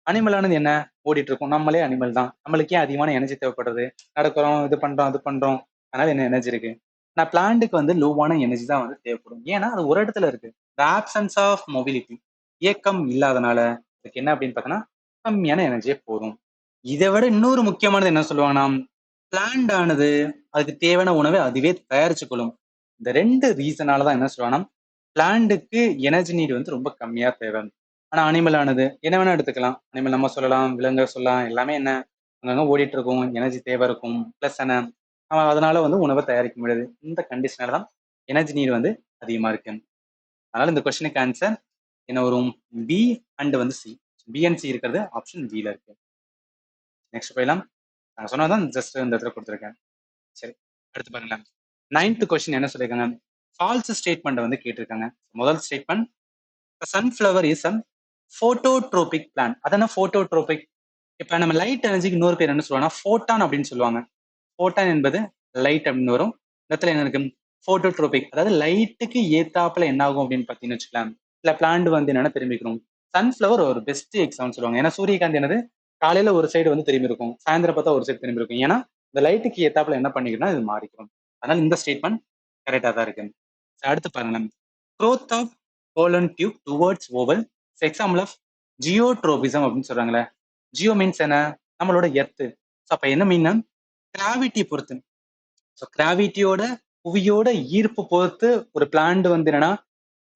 அனிமலானது என்ன? ஓடிட்டு இருக்கும். நம்மளே அனிமல் தான். நம்மளுக்கு ஏன் அதிகமான எனர்ஜி தேவைப்படுது? நடக்கிறோம், இது பண்றோம், அது பண்றோம். அதனால என்ன எனர்ஜி இருக்கு. நான் பிளான்ட்டுக்கு வந்து லோவான எனர்ஜி தான் வந்து தேவைப்படும். ஏன்னா அது ஒரு இடத்துல இருக்கு. The options of mobility. இயக்கம் இல்லாதனால அதுக்கு என்ன அப்படின்னு பார்த்தோன்னா, கம்மியான எனர்ஜியே போதும். இதை விட இன்னொரு முக்கியமானது என்ன சொல்லுவாங்கன்னா, பிளான்ட் ஆனது அதுக்கு தேவையான உணவை அதுவே தயாரிச்சு கொள்ளும். இந்த 2 ரீசனால தான் என்ன சொல்லுவாங்கன்னா, பிளான்ட்டுக்கு எனர்ஜி நீட் வந்து ரொம்ப கம்மியா தேவை. ஆனா அனிமல் ஆனது என்ன வேணா எடுத்துக்கலாம். அனிமல் நம்ம சொல்லலாம், விலங்க சொல்லலாம். எல்லாமே என்ன அங்கங்க ஓடிட்டு இருக்கும். எனர்ஜி தேவை இருக்கும். பிளஸ் என்ன அதனால வந்து உணவை தயாரிக்க முடியாது. இந்த கண்டிஷனால தான் எனர்ஜி நீட் வந்து அதிகமா இருக்கு. அதனால இந்த கொஸ்டினுக்கு ஆன்சர் என்ன வரும்? பி அண்ட் வந்து சி. பி அண்ட் சி இருக்கிறது ஆப்ஷன் பில இருக்கு. நெக்ஸ்ட் போயிடலாம். நான் சொன்னதான் ஜஸ்ட் இந்த இடத்துல கொடுத்துருக்கேன். சரி, அடுத்து பாருங்களேன். 9th கொஸ்டின் என்ன சொல்லியிருக்காங்க? ஃபால்ஸ் ஸ்டேட்மெண்ட் வந்து கேட்டிருக்காங்க. முதல் statement, sunflower is a phototropic plant. அதான போட்டோட்ரோபிக். இப்ப நம்ம லைட் எனர்ஜிக்கு இன்னொரு பேர் என்ன சொல்லுவாங்கன்னா ஃபோட்டான் அப்படின்னு சொல்லுவாங்க. ஃபோட்டான் என்பது லைட் அப்படின்னு வரும். இந்த இடத்துல என்ன இருக்கு? போட்டோட்ரோபிக், அதாவது லைட்டுக்கு ஏத்தாப்புல என்ன ஆகும் அப்படின்னு பார்த்தீங்கன்னு வச்சுக்கலாம். இல்ல பிளான்ட் வந்து என்னன்னா திரும்பிக்கணும். சன்ஃப்ளவர் ஒரு பெஸ்ட் எக்ஸாம்பிள் சொல்லுவாங்க. ஏன்னா சூரியகாந்தி என்னது காலையில ஒரு சைடு வந்து திரும்பி இருக்கும், சாயந்தரம் பார்த்தா ஒரு சைடு திரும்பி இருக்கும். ஏன்னா இந்த லைட்டுக்கு ஏத்தாப்புல என்ன பண்ணிக்கணும்னா இது மாறிக்கும். அதனால இந்த ஸ்டேட்மெண்ட் கரெக்டா தான் இருக்கு. அடுத்து பாருங்க, growth of pollen tube towards oval example of geotropism அப்படின்னு சொல்றாங்களே. ஜியோ மீன்ஸ் என்ன? நம்மளோட எர்த்து. அப்ப என்ன மீன்? கிராவிட்டி பொறுத்து. ஸோ கிராவிட்டியோட புவியோட ஈர்ப்பு பொறுத்து ஒரு பிளான்ட் வந்து என்னன்னா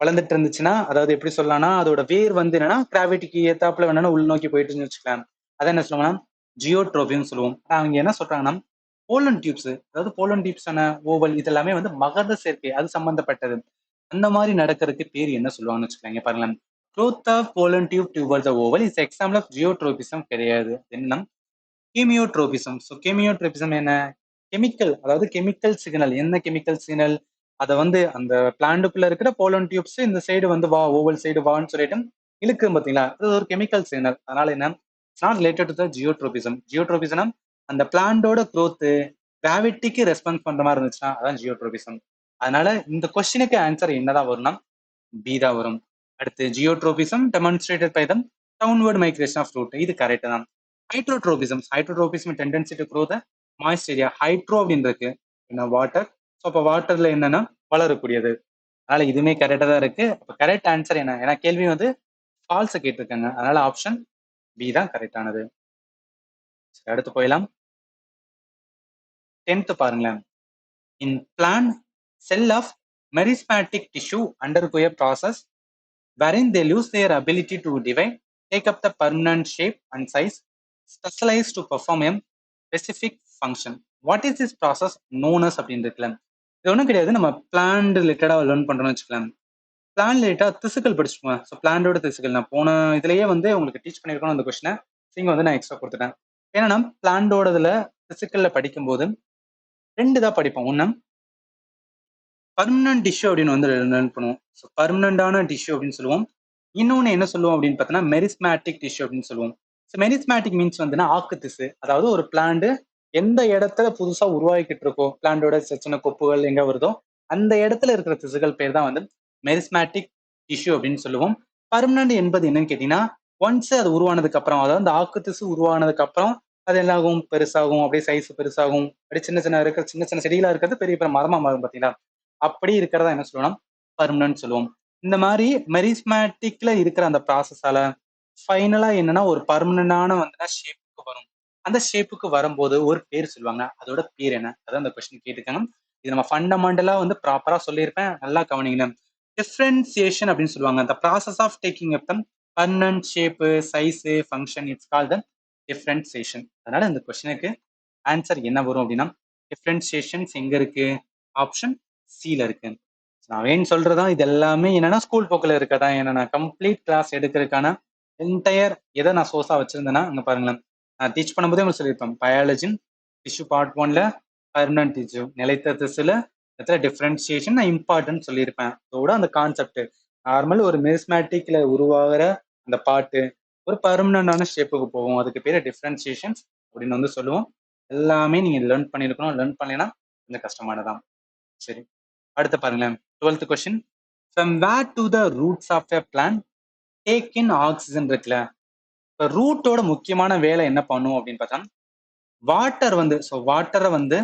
வளர்ந்துட்டு இருந்துச்சுன்னா, அதாவது எப்படி சொல்லலாம்னா அதோட வேர் வந்து என்னன்னா கிராவிட்டிக்கு ஏத்தாப்புல வேணா உள்நோக்கி போயிட்டுன்னு வச்சுக்கலாம். அதை என்ன சொல்லுவாங்கன்னா ஜியோட்ரோபின்னு சொல்லுவோம். அவங்க என்ன சொல்றாங்கன்னா போலன் டியூப்ஸ், அதாவது போலன் டியூப்ஸ் ஓவல் இது எல்லாமே வந்து மகர சேர்க்கை அது சம்பந்தப்பட்டது. அந்த மாதிரி நடக்கிறதுக்கு பேர் என்ன சொல்லுவாங்கன்னு வச்சுக்கோங்க. பாருங்களேன், growth of pollen tube towards the oval is example of geotropism கிடையாது. என்ன? கீமியோட்ரோபிசம். ஸோ கீமியோட்ரோபிசம் என்ன? கெமிக்கல், அதாவது கெமிக்கல் சிக்னல். என்ன கெமிக்கல் சிக்னல்? அதை வந்து அந்த பிளான்ட்டுக்குள்ள இருக்கிற போலன் டியூப்ஸ் இந்த சைடு வந்து வா, ஓவல் சைடு வான்னு சொல்லிட்டு இழுக்கு பாத்தீங்களா, அது ஒரு கெமிக்கல் சிக்னல். அதனால என்ன, it's not related to the geotropism. Geotropism அந்த பிளான்டோட growth கிராவிட்டிக்கு ரெஸ்பான்ஸ் பண்ற மாதிரி இருந்துச்சுன்னா அதான் ஜியோட்ரோபிசம். அதனால இந்த கொஸ்டினுக்கு ஆன்சர் என்னதான் வரும்னா பி தான் வரும். அடுத்து geotropism demonstrated by the downward migration of root. இது கரெக்ட் தான். Hydrotropism tendency to grow the moist area. Hydro அப்படின்னு இருக்கு என்ன வாட்டர். ஸோ அப்போ வாட்டர்ல என்னன்னா வளரக்கூடியது. அதனால இதுவுமே கரெக்டா தான் இருக்கு. அப்ப கரெக்ட் ஆன்சர் என்ன? ஏன்னா கேள்வி வந்து ஃபால்ஸ் கேட்டிருக்காங்க. அதனால ஆப்ஷன் பி தான் கரெக்டானது. அடுத்து போயிடலாம். 10th பாருங்களேன். In plant cell of meristematic tissue undergo a process wherein they lose their ability to divide, take up the permanent shape and size, specialized to perform a specific function. What is this process known as அப்படின்னு இருக்குல்ல. இது ஒன்றும் கிடையாது. நம்ம பிளான்ட் ரிலேட்டடாக லேர்ன் பண்ணுறோம்னு வச்சுக்கலாம். பிளான் ரிலேட்டடாக திசுக்கள் படிச்சுக்கோங்க. ஸோ பிளான்டோட திசுக்கள் நான் போன இதுலயே வந்து உங்களுக்கு டீச் பண்ணியிருக்கணும் அந்த கொஸ்டினை. இங்கே வந்து நான் எக்ஸ்ட்ரா கொடுத்துட்டேன். ஏன்னா பிளான்டோட இதில் திசுக்கள்ல படிக்கும்போது 2 தான் படிப்போம். ஒன்று பர்மனன்ட் டிஷ்யூ அப்படின்னு வந்து லேர்ன் பண்ணுவோம். ஸோ பர்மனண்டான டிஷ்யூ அப்படின்னு சொல்லுவோம். இன்னொன்று என்ன சொல்லுவோம் அப்படின்னு பார்த்தோன்னா மெரிஸ்மேட்டிக் டிஷ்யூ அப்படின்னு சொல்லுவோம். ஸோ மெரிஸ்மேட்டிக் மீன்ஸ் வந்துன்னா ஆக்கு திசு. அதாவது ஒரு பிளான்ட் எந்த இடத்துல புதுசா உருவாக்கிட்டு இருக்கோ, பிளான்டோட சின்ன கொப்புகள் எங்க வருதோ அந்த இடத்துல இருக்கிற திசுகள் பேர் தான் வந்து மெரிஸ்மேட்டிக் டிஷ்யூ அப்படின்னு சொல்லுவோம். பர்மனன்ட் என்பது என்னன்னு கேட்டீங்கன்னா, ஒன்ஸ் அது உருவானதுக்கு அப்புறம், அதாவது அந்த ஆக்கு திசு உருவானதுக்கு அப்புறம் அது என்னாகும், பெருசாகும், அப்படியே சைஸ் பெருசாகும், அப்படியே சின்ன சின்ன இருக்கிற சின்ன சின்ன செடிகளா இருக்கிறது பெரிய பெரிய மரமா மாறும் பார்த்தீங்களா, அப்படி இருக்கிறதா என்ன சொல்லுவோம்னா பர்மனன்ட் சொல்லுவோம். இந்த மாதிரி மெரிஸ்மேட்டிக்ல இருக்கிற அந்த ப்ராசஸால ஃபைனலா என்னன்னா ஒரு பர்மனண்டான வந்து ஷேப்புக்கு வரும். அந்த ஷேப்புக்கு வரும்போது ஒரு பேர் சொல்லுவாங்க. அதோட பேர் என்ன? அதான் அந்த கொஸ்டின் கேட்டிருக்காங்க. இது நம்ம ஃபண்டமெண்டலா வந்து ப்ராப்பரா சொல்லியிருப்பேன். நல்லா கவனிங்க. டிஃபரன்சியேஷன் அப்படின்னு சொல்லுவாங்க. the process of taking up the permanent shape, size, function, it's called the differentiation. அதனால இந்த கொஸ்டினுக்கு ஆன்சர் என்ன வரும் அப்படின்னா டிஃபரன்சியேஷன்ஸ் எங்க இருக்கு? ஆப்ஷன் சில இருக்கு. நான் ஏன் சொல்றதா இது எல்லாமே என்னன்னா ஸ்கூல் போக்கில் இருக்கதா. ஏன்னா நான் கம்ப்ளீட் கிளாஸ் எடுக்கிறதுக்கான என்டையர் எதை நான் சோர்ஸா வச்சிருந்தேன்னா அங்க பாருங்களேன். நான் டீச் பண்ணும்போதே உங்களுக்கு சொல்லியிருப்பேன். பயாலஜி டிஷ்யூ பார்ட் 1ல பர்மனன்ட் டிஷ்யூ நிலைத்த திசுல டிஃபரன்சியேஷன் நான் இம்பார்ட்டன்ட் சொல்லியிருப்பேன். அதோட அந்த கான்செப்ட் நார்மல் ஒரு மெரிஸ்மேட்டிக்ல உருவாகிற அந்த பாட்டு ஒரு பர்மனண்டான ஷேப்புக்கு போகும். அதுக்கு பேரு டிஃபரன்சியேஷன்ஸ் அப்படின்னு வந்து சொல்லுவோம். எல்லாமே நீங்க லேர்ன் பண்ணியிருக்கணும். லேர்ன் பண்ணலைன்னா கொஞ்சம் கஷ்டமானதான். சரி, அடுத்து பாருங்களேன். 12th question. From where to the roots of a plant take in oxygen இருக்குல்ல. இப்ப ரூட்டோட முக்கியமான வேலை என்ன பண்ணும் அப்படின்னு பார்த்தா வாட்டர் வந்து வாட்டரை வந்து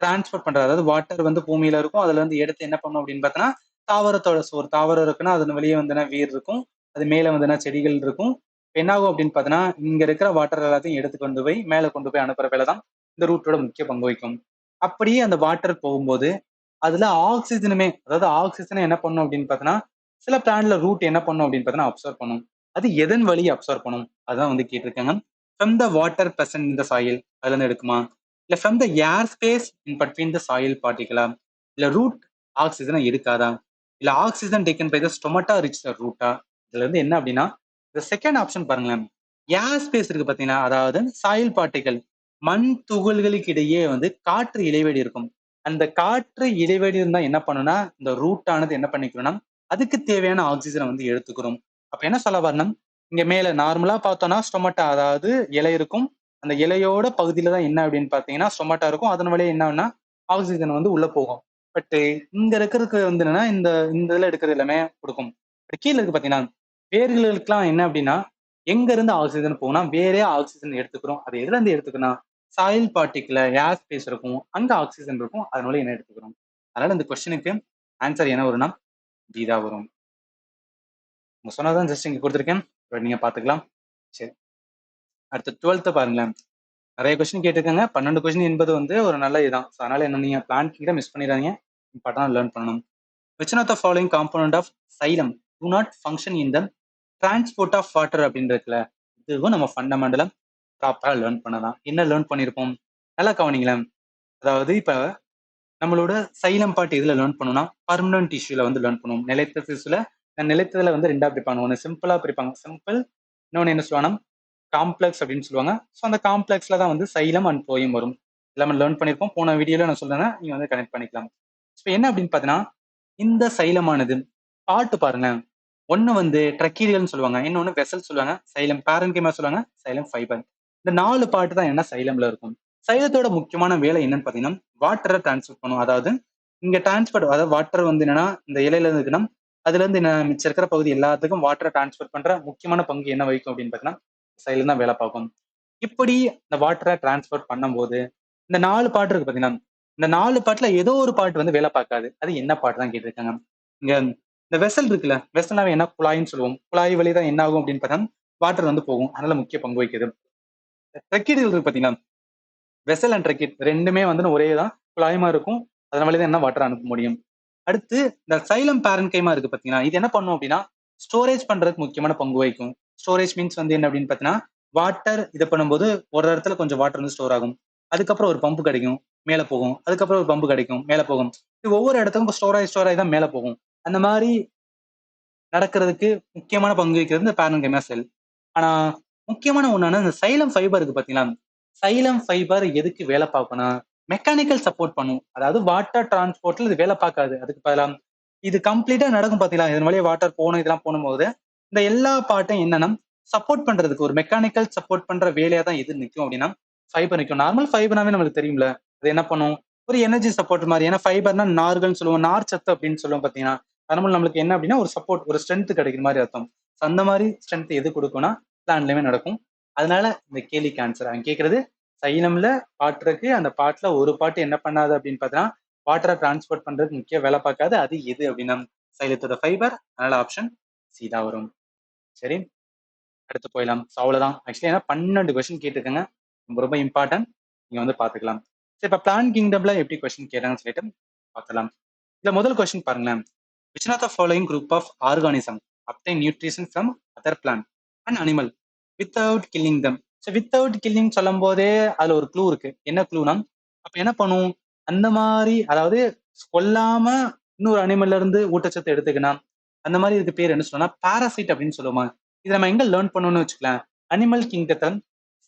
டிரான்ஸ்போர்ட் பண்றது. அதாவது வாட்டர் வந்து பூமியில இருக்கும், அதுல இருந்து எடுத்து என்ன பண்ணும் அப்படின்னு பார்த்தோன்னா தாவரத்தோட ஒரு தாவரம் இருக்குன்னா அது வெளியே வந்துன்னா வேர் இருக்கும், அது மேல வந்துன்னா செடிகள் இருக்கும். என்ன ஆகும் அப்படின்னு பார்த்தோன்னா இங்க இருக்கிற வாட்டர் எல்லாத்தையும் எடுத்து கொண்டு போய் மேல கொண்டு போய் அனுப்புற வேலை தான் இந்த ரூட்டோட முக்கிய பங்கு வகிக்கும். அப்படியே அந்த வாட்டர் போகும்போது அதுல ஆக்சிஜனுமே, அதாவது ஆக்சிஜனை என்ன பண்ணும் அப்படின்னு பார்த்தோன்னா சில பிளான்ட்ல ரூட் என்ன பண்ணும் அப்படின்னு பார்த்தோன்னா அப்சர்வ் பண்ணும். அது எதன் வழி அப்சர்வ் பண்ணும் அதான் வந்து கேட்டிருக்காங்க. From the water present in the soil, அதுல இருந்து எடுக்குமா, இல்ல from the air space in between the soil பார்ட்டிகளா, இல்ல ரூட் ஆக்சிஜனை எடுக்காதா, இல்ல oxygen taken by the stomata rich ரூட்டா. இதுல இருந்து என்ன அப்படின்னா இந்த செகண்ட் ஆப்ஷன் பாருங்களேன். ஏர் ஸ்பேஸ் இருக்கு பாத்தீங்கன்னா, அதாவது சாயில் பார்ட்டிகள், மண் துகள்களுக்கு இடையே வந்து காற்று இடைவெளி இருக்கும். அந்த காற்று இடைவெளி இருந்தா என்ன பண்ணுனா இந்த ரூட் ஆனது என்ன பண்ணிக்கணும்னா அதுக்கு தேவையான ஆக்சிஜனை வந்து எடுத்துக்கிறோம். அப்ப என்ன சொல்ல வரணும், இங்க மேல நார்மலா பார்த்தோம்னா ஸ்டொமட்டா, அதாவது இலை இருக்கும், அந்த இலையோட பகுதியில தான் என்ன அப்படின்னு பாத்தீங்கன்னா ஸ்டொமட்டா இருக்கும், அதன் வழியே என்னன்னா ஆக்சிஜன் வந்து உள்ள போகும். பட் இங்க இருக்கிறதுக்கு வந்து என்னன்னா இந்த இந்த இதுல எடுக்கிறது எல்லாமே கொடுக்கும். கீழே இருக்கு பாத்தீங்கன்னா வேர்களுக்கெல்லாம் என்ன அப்படின்னா எங்க இருந்து ஆக்சிஜன் போகும்னா வேறே ஆக்சிஜன் எடுத்துக்கிறோம். அது எதுல இருந்து எடுத்துக்கணும், சாயில் பார்ட்டிக்கல ஏர் ஸ்பேஸ் இருக்கும், அங்க ஆக்சிஜன் இருக்கும், அதனால என்ன எடுத்துக்கிறோம். அதனால இந்த கொஸ்டினுக்கு ஆன்சர் என்ன வரும்னா டி தான் வரும். உங்க சொன்னதான் ஜஸ்ட் இங்க கொடுத்துருக்கேன், நீங்க பாத்துக்கலாம். சரி, அடுத்து 12th பாருங்களேன். நிறைய கொஸ்டின் கேட்டிருக்காங்க, 12 கொஸ்டின் என்பது வந்து ஒரு நல்ல இதுதான். அதனால என்ன நீங்க பிளான் கிட்ட மிஸ் பண்ணிடாதீங்க, இம்பார்ட்டன்ட் லேர்ன் பண்ணணும். Which of the following component of xylem do not function in the transport of water அப்படின்னு இருக்குல்ல, இதுவும் நம்ம ஃபண்டமெண்டலா ப்ராப்பரா லேர்ன் பண்ணலாம். என்ன லேர்ன் பண்ணியிருப்போம், நல்லா கவனிங்களேன். அதாவது இப்ப நம்மளோட சைலம் பார்ட் எதுல லேர்ன் பண்ணணும்னா பர்மனன்ட் டிஷ்யூல வந்து லேர்ன் பண்ணுவோம். நிலைத்த திசுல நிலைத்ததுல வந்து ரெண்டா பிரிப்பாங்க, ஒன்று சிம்பிளா பிரிப்பாங்க, சிம்பிள், இன்னொன்று என்ன சொல்லுவாங்கன்னா காம்ப்ளெக்ஸ் அப்படின்னு சொல்லுவாங்க. ஸோ அந்த காம்ப்ளெக்ஸ்ல தான் வந்து சைலம் அண்ட் போயம் வரும். எல்லாமே லேர்ன் பண்ணியிருப்போம், போன வீடியோல நான் சொல்றேன், நீங்க வந்து கனெக்ட் பண்ணிக்கலாம். ஸோ என்ன அப்படின்னு பார்த்தீங்கன்னா இந்த சைலமானது பாட்டு பாருங்க, ஒண்ணு வந்து ட்ரக்கீரியல்னு சொல்லுவாங்க, இன்னொன்னு வெசல் சொல்லுவாங்க, சைலம் பேரன்கிமா சொல்லுவாங்க, சைலம் ஃபைபர். இந்த 4 பாட்டு தான் என்ன சைலம்ல இருக்கும். சைலத்தோட முக்கியமான வேலை என்னன்னு பாத்தீங்கன்னா வாட்டரை டிரான்ஸ்போர்ட் பண்ணும். அதாவது இங்க டிரான்ஸ்போர்ட், அதாவது வாட்டர் வந்து என்னன்னா இந்த இலையில இருக்குன்னா அதுல இருந்து மிச்சம் இருக்கிற பகுதி எல்லாத்துக்கும் வாட்டரை டிரான்ஸ்போர்ட் பண்ற முக்கியமான பங்கு என்ன வகிக்கும் அப்படின்னு பாத்தீங்கன்னா சைலம் தான் வேலை பார்க்கும். இப்படி இந்த வாட்டரை டிரான்ஸ்போர்ட் பண்ணும்போது இந்த 4 பாட்டு இருக்கு பாத்தீங்கன்னா இந்த 4 பாட்டுல ஏதோ ஒரு பாட்டு வந்து வேலை பார்க்காது. அது என்ன பாட்டு தான் கேட்டிருக்காங்க. இங்க இந்த வெசல் இருக்குல்ல, வெசல்னாவே என்ன குழாயின்னு சொல்லுவோம், குழாய் வழிதான் என்ன ஆகும் அப்படின்னு பார்த்தா வாட்டர் வந்து போகும், அதனால முக்கிய பங்கு வகிக்குது. ட்ரக்கீரியல் இருக்கு பாத்தீங்கன்னா, வெசல் அண்ட் ட்ரக்கீட் ரெண்டுமே வந்து ஒரே தான், குழாயமா இருக்கும், அதனால தான் என்ன வாட்டர் அனுப்ப முடியும். அடுத்து இந்த சைலம் பேரன்கைமா இருக்கு பாத்தீங்கன்னா, இது என்ன பண்ணும் அப்படின்னா ஸ்டோரேஜ் பண்றதுக்கு முக்கியமான பங்கு வகிக்கும். ஸ்டோரேஜ் மீன்ஸ் வந்து என்ன அப்படின்னு பாத்தீங்கன்னா வாட்டர் இது பண்ணும்போது ஒரு இடத்துல கொஞ்சம் வாட்டர் வந்து ஸ்டோர் ஆகும், அதுக்கப்புறம் ஒரு பம்பு கிடைக்கும், மேல போகும், அதுக்கப்புறம் ஒரு பம்பு கிடைக்கும், மேல போகும். இது ஒவ்வொரு இடத்துக்கும் ஸ்டோர் ஆகி தான் மேல போகும். அந்த மாதிரி நடக்கிறதுக்கு முக்கியமான பங்கு வகிக்கிறது இந்த பேரன்கைமா செல். ஆனா முக்கியமான ஒண்ணான இந்த சைலம் ஃபைபர் இருக்கு பாத்தீங்களா, சைலம் ஃபைபர் எதுக்கு வேலை பார்க்கணும், மெக்கானிக்கல் சப்போர்ட் பண்ணும். அதாவது வாட்டர் டிரான்ஸ்போர்ட்ல இது வேலை பார்க்காது, அதுக்கு பதிலா இது கம்ப்ளீட்டா நடக்கும் பாத்தீங்களா, இதன் வழியா வாட்டர் போகணும், இதெல்லாம் போகும்போது இந்த எல்லா பாட்டும் என்னன்னா சப்போர்ட் பண்றதுக்கு ஒரு மெக்கானிக்கல் சப்போர்ட் பண்ற வேலையா தான் எது நிற்கும் அப்படின்னா ஃபைபர் நிற்கும். நார்மல் ஃபைபர்னாவே நம்மளுக்கு தெரியும்ல, அது என்ன பண்ணும், ஒரு எனர்ஜி சப்போர்ட் மாதிரி. ஏன்னா ஃபைபர்னா நார்கள்னு சொல்லுவோம், நார் சத்து அப்படின்னு சொல்லுவோம் பாத்தீங்கன்னா, அதனால நம்மளுக்கு என்ன அப்படின்னா ஒரு சப்போர்ட், ஒரு ஸ்ட்ரென்த் கிடைக்கிற மாதிரி அர்த்தம். அந்த மாதிரி ஸ்ட்ரென்த் எது கொடுக்கும்னா பிளான்லயுமே நடக்கும். அதனால இந்த கேள்விக்கு ஆன்சர் அவன் கேட்கறது சைலம்ல பாட்டு இருக்கு, அந்த பாட்டுல ஒரு பாட்டு என்ன பண்ணாது அப்படின்னு பார்த்தீங்கன்னா வாட்டரை டிரான்ஸ்போர்ட் பண்றதுக்கு முக்கிய வேலை பார்க்காது, அது எது அப்படின்னா சைலத்தோட ஃபைபர். அதனால ஆப்ஷன் சி தான் வரும். சரி, அடுத்து போயிடலாம். ஸோ அவ்வளவுதான். ஆக்சுவலி ஏன்னா 12 கொஸ்டின் கேட்டிருக்காங்க, ரொம்ப ரொம்ப இம்பார்ட்டன்ட், நீங்க வந்து பாத்துக்கலாம். சரி, இப்ப பிளான் கிங்டம்ல எப்படி கொஸ்டின் கேட்டாங்கன்னு சொல்லிட்டு பார்க்கலாம். இதுல முதல் கொஸ்டின் பாருங்களேன். which of the following group of organism obtain nutrition from other plant and animal without killing them. So without killing சொல்லும் போதே அதுல ஒரு க்ளூ இருக்கு. என்ன க்ளூனா அப்ப என்ன பண்ணும், அந்த மாதிரி அதாவது கொல்லாம இன்னொரு அனிமல்ல இருந்து ஊட்டச்சத்து எடுத்துக்கணும், அந்த மாதிரி இதுக்கு பேர் என்ன சொல்லணும்னா பாராசைட் அப்படின்னு சொல்லுவாங்க. இது நம்ம எங்க லேர்ன் பண்ணணும்னு வச்சுக்கலாம், அனிமல் கிங்டத்துல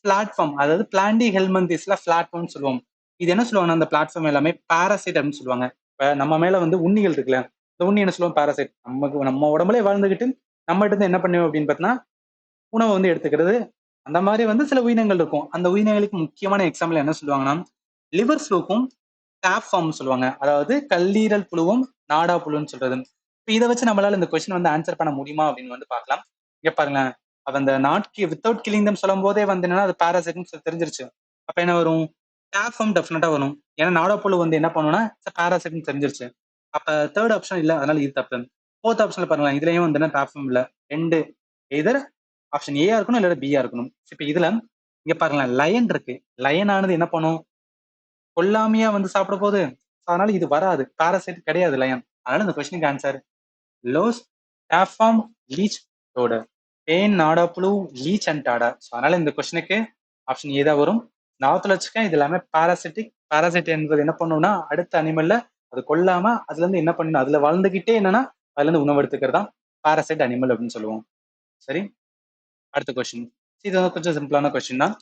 பிளாட்ஃபார்ம், அதாவது பிளான்டி ஹெல்மந்திஸ்ல பிளாட்ஃபார்ம் சொல்லுவோம். இது என்ன சொல்லுவாங்கன்னா அந்த பிளாட்ஃபார்ம் எல்லாமே பாராசைட் அப்படின்னு சொல்லுவாங்க. இப்ப நம்ம மேல வந்து உண்ணிகள் இருக்குல்ல, இந்த உண்ணி என்ன சொல்லுவோம் பாராசைட். நமக்கு நம்ம உடம்புல வாழ்ந்துகிட்டு நம்ம கிட்ட இருந்து என்ன பண்ணுவோம் அப்படின்னு பார்த்தீங்கன்னா உணவை வந்து எடுத்துக்கிறது. அந்த மாதிரி வந்து சில உயிரினங்கள் இருக்கும். அந்த உயிரினங்களுக்கு முக்கியமான எக்ஸாம்பிள் என்ன சொல்லுவாங்கன்னா லிவர் ஃப்ளூக்கும் டேப் ஃபார்ம் சொல்லுவாங்க. அதாவது கல்லீரல் புழுவும் நாடா புழுன்னு சொல்றது. இப்போ இதை வச்சு நம்மளால இந்த கொஸ்டின் வந்து ஆன்சர் பண்ண முடியுமா அப்படின்னு வந்து பார்க்கலாம். இங்க பாருங்களேன், அவ அந்த நாட் வித்தவுட் கில்லிங் தம் சொல்லும் போதே வந்து என்னன்னா அது பாராசைட்னு தெரிஞ்சிருச்சு. அப்ப என்ன வரும்? டேப் ஃபார்ம் டெஃபினட்டா வரும். ஏன்னா நாடோப்புழு வந்து என்ன பண்ணும்னா பாராசைட்னு தெரிஞ்சிருச்சு. அப்ப தேர்ட் ஆப்ஷன் இல்ல, அதனால இது தப்பு. ஃபோர்த் ஆப்ஷன்ல பாருங்களேன், இதுலயும் வந்து என்ன டேப் ஃபார்ம் இல்ல. ரெண்டு எதர் ஆப்ஷன் ஏயா இருக்கணும் இல்ல பியா இருக்கணும். இப்ப இதுல இங்க பாருங்களேன், லயன் இருக்கு. லயன் ஆனது என்ன பண்ணும்? கொல்லாமையா வந்து சாப்பிட போகுது. அதனால இது வராது. பாராசைட் கிடையாது லயன். அதனால இந்த கொஸ்டினுக்கு answer louse, tapeworm, leech, dodder. பேன், நாடாப்புழு, லீச் அண்ட் டாடர். அதனால இந்த கொஸ்டினுக்கு ஆப்ஷன் ஏ தான் வரும். ஞாபகத்துல வச்சுக்க, இது எல்லாமே பாராசிட்டிக். பாராசைட் என்பது என்ன பண்ணும்னா அடுத்த அனிமல்ல அது கொல்லாம அதுல இருந்து என்ன பண்ணணும், அதுல வளர்ந்துகிட்டே என்னன்னா அதுல இருந்து உணவு எடுத்துக்கிறது தான் பாராசைட் அனிமல் அப்படின்னு சொல்லுவோம். சரி, அடுத்த கொஸ்டின். இது வந்து கொஞ்சம் சிம்பிளான கொஸ்டின் தான்.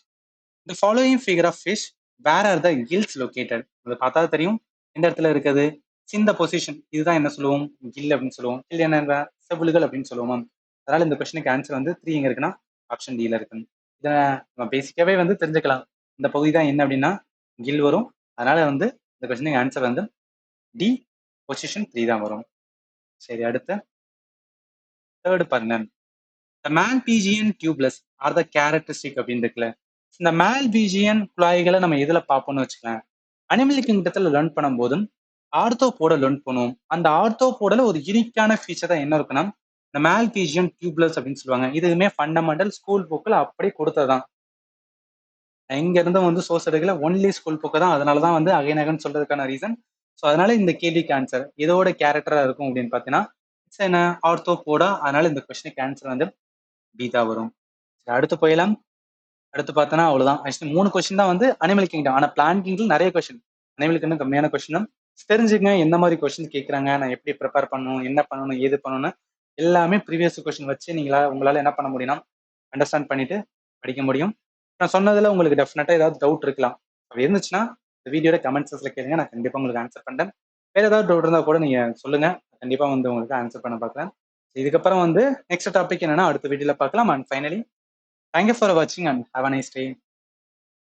The following figure of fish, where are the gills located? அதை பார்த்தா தெரியும் எந்த இடத்துல இருக்குது. இந்த பொசிஷன் இதுதான் என்ன சொல்லுவோம், கில் அப்படின்னு சொல்லுவோம். கில் என்ன, செவில்கள் அப்படின்னு சொல்லுவோம். அதனால இந்த கொஸ்டினுக்கு ஆன்சர் வந்து 3 எங்க இருக்குன்னா ஆப்ஷன் டில இருக்கு. இதை நம்ம பேசிக்காவே வந்து தெரிஞ்சுக்கலாம். இந்த பகுதி தான் என்ன அப்படின்னா கில் வரும். அதனால வந்து இந்த கொஸ்டினுக்கு ஆன்சர் வந்து டி, பொசிஷன் 3 தான் வரும். சரி, அடுத்து தேர்ட் பாருங்க. The Malpighian tubulus are the characteristic அப்படின்னு இருக்குல்ல. இந்த Malpighian குழாய்களை நம்ம எதுல பார்ப்போம்னு வச்சுக்கலாம். அனிமல் கிங்டத்துல லேர்ன் பண்ணும்போதும் ஆர்த்தோபோட லேர்ன் பண்ணுவோம். அந்த ஆர்த்தோபோடல ஒரு யூனிக்கான ஃபீச்சர் தான் என்ன இருக்குன்னா இந்த Malpighian tubulus அப்படின்னு சொல்லுவாங்க. இதுவுமே ஃபண்டமெண்டல் ஸ்கூல் புக்கில் அப்படியே கொடுத்ததுதான். எங்க இருந்து வந்து சோர்ஸ் எடுக்கல, ஒன்லி ஸ்கூல் புக்கு தான். அதனாலதான் வந்து அகைன் சொல்றதுக்கான ரீசன். ஸோ அதனால இந்த கேள்விக்கு ஆன்சர் இதோட கேரக்டரா இருக்கும் அப்படின்னு பார்த்தீங்கன்னா இட்ஸ் என்ன, ஆர்த்தோபோடா. அதனால இந்த கொஸ்டினுக்கு ஆன்சர் வந்து பி தான் வரும். அடுத்து போயிடலாம். அடுத்து பார்த்தோன்னா அவ்வளவுதான். ஆக்சுவலி 3 கொஸ்டின் தான் வந்து அனிமல் கிங்டம். ஆனா பிளான் கிங்டம் நிறைய கொஸ்டின், அனிமல் கிங்டம் கம்மியான கொஸ்டின் தான். தெரிஞ்சுக்கங்க எந்த மாதிரி கொஸ்டின் கேட்கறாங்க, நான் எப்படி ப்ரிப்பேர் பண்ணணும், என்ன பண்ணணும், ஏது பண்ணணும் எல்லாமே ப்ரீவியஸ் கொஸ்டின் வச்சு உங்களால என்ன பண்ண முடியும்னா அண்டர்ஸ்டாண்ட் பண்ணிட்டு படிக்க முடியும். நான் சொன்னதுல உங்களுக்கு டெஃபினட்டா ஏதாவது டவுட் இருக்கலாம். அப்படி இருந்துச்சுன்னா இந்த வீடியோட கமெண்ட் செக்ஷன்ல கேளுங்க, நான் கண்டிப்பா உங்களுக்கு ஆன்சர் பண்றேன். வேற ஏதாவது டவுட் இருந்தா கூட நீங்க சொல்லுங்க, கண்டிப்பா வந்து உங்களுக்கு ஆன்சர் பண்ண பார்க்குறேன். இதுக்கப்புறம் வந்து நெக்ஸ்ட் டாபிக் என்னன்னா அடுத்த வீடியோல பார்க்கலாம். And finally, thank you for watching and have a nice day.